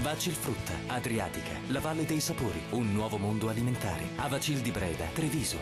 Vacilfrutta, Adriatica, la Valle dei Sapori, un nuovo mondo alimentare. Avacil di Breda, Treviso.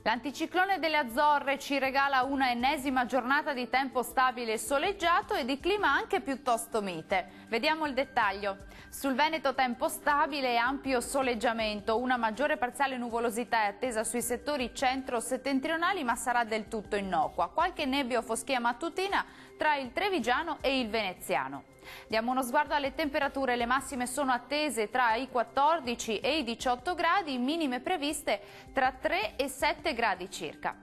L'anticiclone delle Azzorre ci regala una ennesima giornata di tempo stabile e soleggiato e di clima anche piuttosto mite. Vediamo il dettaglio. Sul Veneto tempo stabile e ampio soleggiamento, una maggiore parziale nuvolosità è attesa sui settori centro-settentrionali ma sarà del tutto innocua. Qualche nebbia o foschia mattutina tra il trevigiano e il veneziano. Diamo uno sguardo alle temperature, le massime sono attese tra i 14 e i 18 gradi, minime previste tra 3 e 7 gradi circa.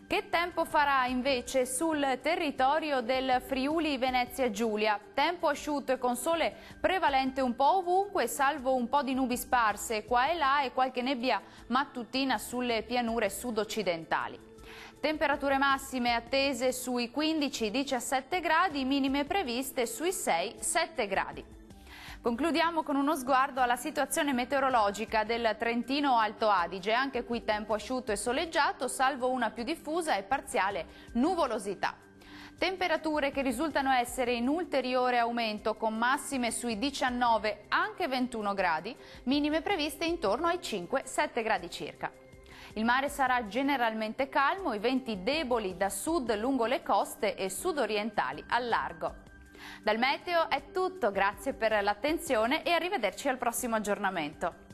Che tempo farà invece sul territorio del Friuli Venezia Giulia? Tempo asciutto e con sole prevalente un po' ovunque, salvo un po' di nubi sparse qua e là e qualche nebbia mattutina sulle pianure sud-occidentali. Temperature massime attese sui 15-17 gradi, minime previste sui 6-7 gradi. Concludiamo con uno sguardo alla situazione meteorologica del Trentino Alto Adige, anche qui tempo asciutto e soleggiato, salvo una più diffusa e parziale nuvolosità. Temperature che risultano essere in ulteriore aumento con massime sui 19, anche 21 gradi, minime previste intorno ai 5-7 gradi circa. Il mare sarà generalmente calmo, i venti deboli da sud lungo le coste e sudorientali al largo. Dal meteo è tutto, grazie per l'attenzione e arrivederci al prossimo aggiornamento.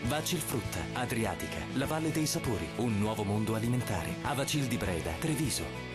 Vacilfrutta, Adriatica, la Valle dei Sapori, un nuovo mondo alimentare. Avacil di Breda, Treviso.